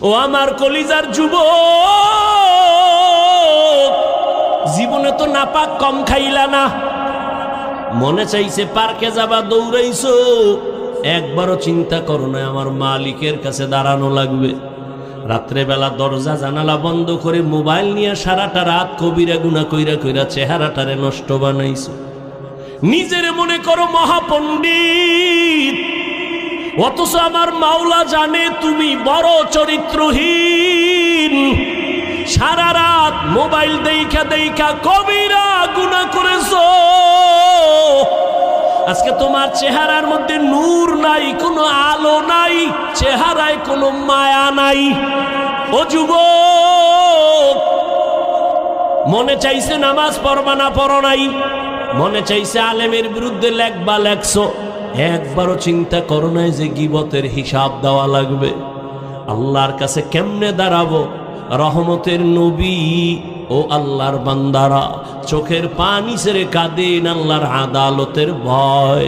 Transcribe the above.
ও আমার কলিজার যুবক, জীবনে তো নাপাক কম খাইলা না, মনে চাইছে পার্কে যাবা, দৌড়াইছো, একবারও চিন্তা করো না আমার মালিকের কাছে দাঁড়ানো লাগবে। রাত্রেবেলা দরজা জানালা বন্ধ করে মোবাইল নিয়ে সারাটা রাত কবিরা গুনাহ কইরা কইরা চেহারাটারে নষ্ট বানাইছো। নিজের মনে করো মহাপণ্ডিত, অথচ আমার মাওলা জানে তুমি বড় চরিত্রহীন। সারা রাত মোবাইল দেইখা দেইখা কবিরা গুনাহ করেছো। আজকে তোমার চেহারার মধ্যে নূর নাই, কোনো আলো নাই, চেহারায় কোনো মায়া নাই। ও যুবক, মনে চাইছে নামাজ পড়বা না, পড়ো নাই। মনে চাইছে আলেমের বিরুদ্ধে লেখবা, লেখছো, একবারও চিন্তা করো নাই যে গীবতের হিসাব দেওয়া লাগবে। আল্লাহর কাছে কেমনে দাঁড়াবো? রহমতের নবী ও আল্লাহর বান্দারা চোখের পানি ছেড়ে কাঁদেন আল্লাহর আদালতের ভয়।